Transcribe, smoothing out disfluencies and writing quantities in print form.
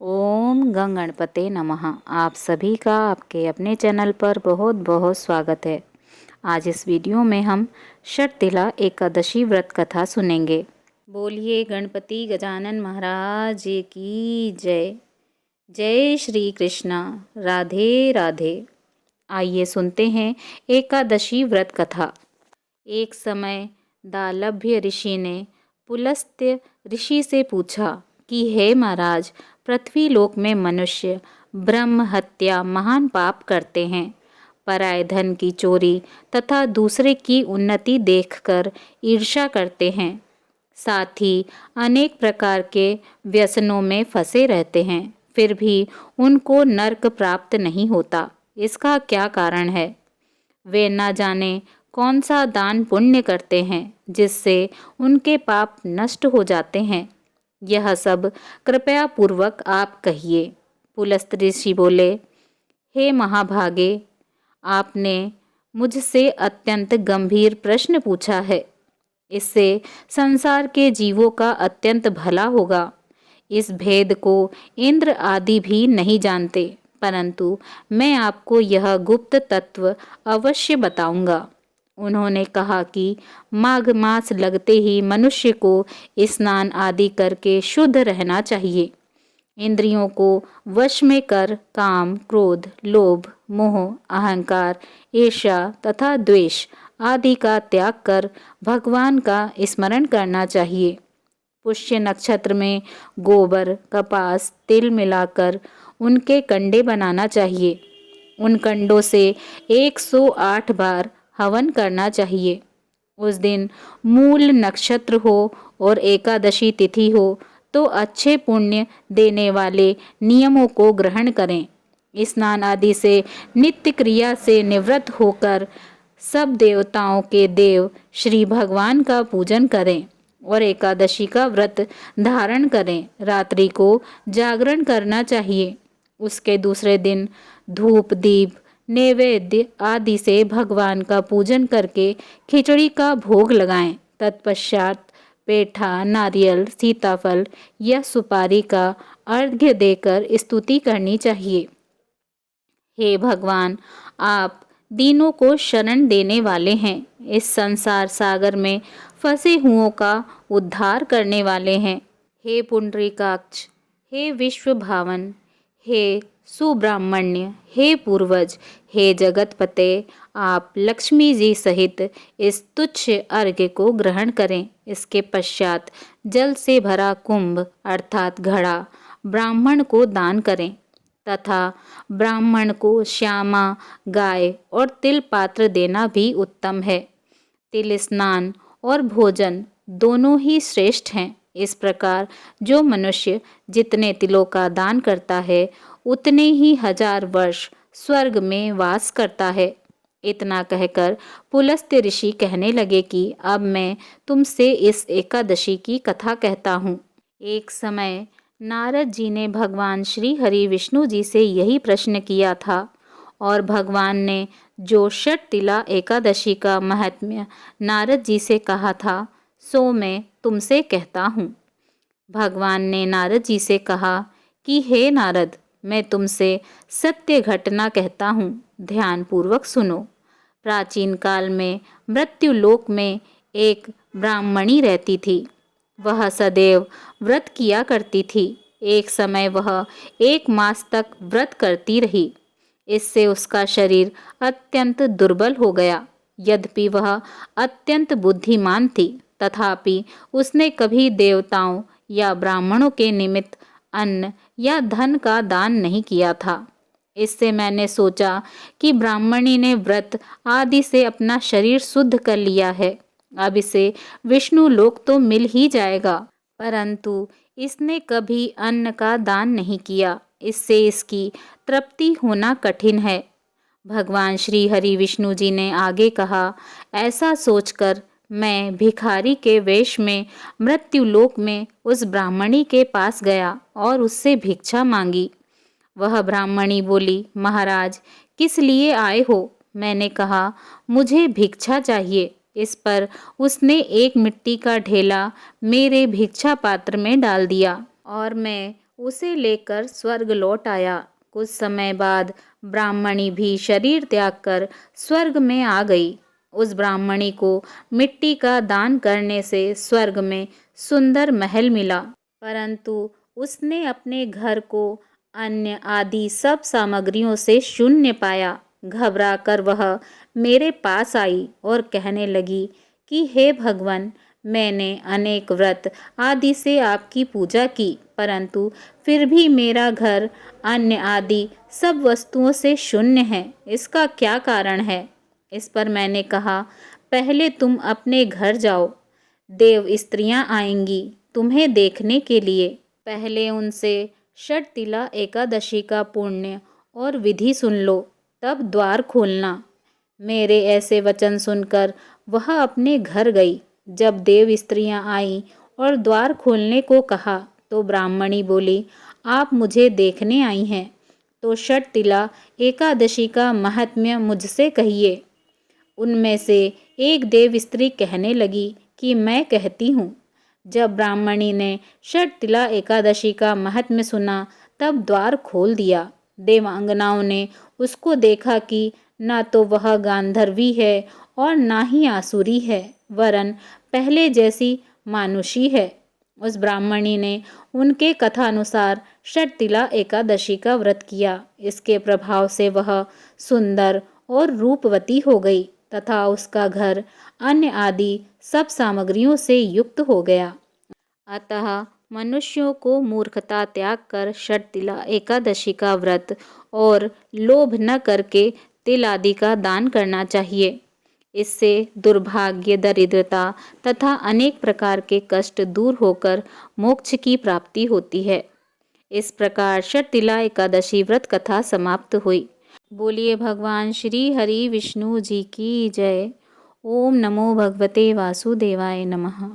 ओम गंग गणपते नमः। आप सभी का आपके अपने चैनल पर बहुत बहुत स्वागत है। आज इस वीडियो में हम षटतिला एकादशी व्रत कथा सुनेंगे। बोलिए गणपति गजानन महाराज की जय। जय श्री कृष्णा। राधे राधे। आइए सुनते हैं एकादशी व्रत कथा। एक समय दालभ्य ऋषि ने पुलस्त्य ऋषि से पूछा कि हे महाराज, पृथ्वी लोक में मनुष्य ब्रह्म हत्या महान पाप करते हैं, पराय धन की चोरी तथा दूसरे की उन्नति देखकर ईर्ष्या करते हैं, साथ ही अनेक प्रकार के व्यसनों में फंसे रहते हैं, फिर भी उनको नरक प्राप्त नहीं होता। इसका क्या कारण है? वे न जाने कौन सा दान पुण्य करते हैं जिससे उनके पाप नष्ट हो जाते हैं। यह सब कृपया पूर्वक आप कहिए। पुलस्त ऋषि बोले, हे महाभागे, आपने मुझसे अत्यंत गंभीर प्रश्न पूछा है। इससे संसार के जीवों का अत्यंत भला होगा। इस भेद को इंद्र आदि भी नहीं जानते, परंतु मैं आपको यह गुप्त तत्व अवश्य बताऊंगा। उन्होंने कहा कि माघ मास लगते ही मनुष्य को स्नान आदि करके शुद्ध रहना चाहिए। इंद्रियों को वश में कर काम, क्रोध, लोभ, मोह, अहंकार, ईर्ष्या तथा द्वेष आदि का त्याग कर भगवान का स्मरण करना चाहिए। पुष्य नक्षत्र में गोबर, कपास, तिल मिलाकर उनके कंडे बनाना चाहिए। उन कंडों से 108 बार हवन करना चाहिए। उस दिन मूल नक्षत्र हो और एकादशी तिथि हो तो अच्छे पुण्य देने वाले नियमों को ग्रहण करें। स्नान आदि से नित्य क्रिया से निवृत्त होकर सब देवताओं के देव श्री भगवान का पूजन करें और एकादशी का व्रत धारण करें। रात्रि को जागरण करना चाहिए। उसके दूसरे दिन धूप, दीप, नैवेद्य आदि से भगवान का पूजन करके खिचड़ी का भोग लगाएं। तत्पश्चात पेठा, नारियल, सीताफल या सुपारी का अर्घ्य देकर स्तुति करनी चाहिए। हे भगवान, आप दीनों को शरण देने वाले हैं। इस संसार सागर में फंसे हुओं का उद्धार करने वाले हैं। हे पुंडरीकाक्ष, हे विश्व भावन, हे सुब्राह्मण्य, हे पूर्वज, हे जगतपते, आप लक्ष्मी जी सहित इस तुच्छ अर्घ्य को ग्रहण करें। इसके पश्चात जल से भरा कुंभ अर्थात घड़ा ब्राह्मण को दान करें तथा ब्राह्मण को श्यामा गाय और तिल पात्र देना भी उत्तम है। तिल स्नान और भोजन दोनों ही श्रेष्ठ हैं। इस प्रकार जो मनुष्य जितने तिलों का दान करता है उतने ही 1000 वर्ष स्वर्ग में वास करता है। इतना कहकर पुलस्त्य ऋषि कहने लगे कि अब मैं तुमसे इस एकादशी की कथा कहता हूँ। एक समय नारद जी ने भगवान श्री हरि विष्णु जी से यही प्रश्न किया था और भगवान ने जो षटतिला एकादशी का महात्म्य नारद जी से कहा था सो मैं तुमसे कहता हूँ। भगवान ने नारद जी से कहा कि हे नारद, मैं तुमसे सत्य घटना कहता हूँ, ध्यान पूर्वक सुनो। प्राचीन काल में मृत्युलोक में एक ब्राह्मणी रहती थी। वह सदैव व्रत किया करती थी। एक समय वह 1 मास तक व्रत करती रही। इससे उसका शरीर अत्यंत दुर्बल हो गया। यद्यपि वह अत्यंत बुद्धिमान थी, तथापि उसने कभी देवताओं या ब्राह्मणों के निमित्त अन्न या धन का दान नहीं किया था। इससे मैंने सोचा कि ब्राह्मणी ने व्रत आदि से अपना शरीर शुद्ध कर लिया है, अब इसे विष्णु लोक तो मिल ही जाएगा, परंतु इसने कभी अन्न का दान नहीं किया। इससे इसकी तृप्ति होना कठिन है। भगवान श्री हरि विष्णु जी ने आगे कहा, ऐसा सोचकर मैं भिखारी के वेश में मृत्युलोक में उस ब्राह्मणी के पास गया और उससे भिक्षा मांगी। वह ब्राह्मणी बोली, महाराज, किस लिए आए हो? मैंने कहा, मुझे भिक्षा चाहिए। इस पर उसने एक मिट्टी का ढेला मेरे भिक्षा पात्र में डाल दिया और मैं उसे लेकर स्वर्ग लौट आया। कुछ समय बाद ब्राह्मणी भी शरीर त्याग कर स्वर्ग में आ गई। उस ब्राह्मणी को मिट्टी का दान करने से स्वर्ग में सुंदर महल मिला, परंतु उसने अपने घर को अन्न आदि सब सामग्रियों से शून्य पाया। घबरा कर वह मेरे पास आई और कहने लगी कि हे भगवान, मैंने अनेक व्रत आदि से आपकी पूजा की, परंतु फिर भी मेरा घर अन्न आदि सब वस्तुओं से शून्य है। इसका क्या कारण है? इस पर मैंने कहा, पहले तुम अपने घर जाओ, देव स्त्रियां आएंगी तुम्हें देखने के लिए। पहले उनसे षटतिला एकादशी का पुण्य और विधि सुन लो, तब द्वार खोलना। मेरे ऐसे वचन सुनकर वह अपने घर गई। जब देव स्त्रियां आईं और द्वार खोलने को कहा तो ब्राह्मणी बोली, आप मुझे देखने आई हैं तो षटतिला एकादशी का महात्म्य मुझसे कहिए। उनमें से एक देव स्त्री कहने लगी कि मैं कहती हूँ। जब ब्राह्मणी ने षटतिला एकादशी का महात्म्य सुना तब द्वार खोल दिया। देवांगनाओं ने उसको देखा कि न तो वह गांधर्वी है और ना ही आसुरी है, वरन पहले जैसी मानुषी है। उस ब्राह्मणी ने उनके कथानुसार षटतिला एकादशी का व्रत किया। इसके प्रभाव से वह सुंदर और रूपवती हो गई तथा उसका घर अन्न आदि सब सामग्रियों से युक्त हो गया। अतः मनुष्यों को मूर्खता त्याग कर षटतिला एकादशी का व्रत और लोभ न करके तिल आदि का दान करना चाहिए। इससे दुर्भाग्य, दरिद्रता तथा अनेक प्रकार के कष्ट दूर होकर मोक्ष की प्राप्ति होती है। इस प्रकार षटतिला एकादशी व्रत कथा समाप्त हुई। बोलिए भगवान श्री हरि विष्णु जी की जय। ओम नमो भगवते वासुदेवाय नमः।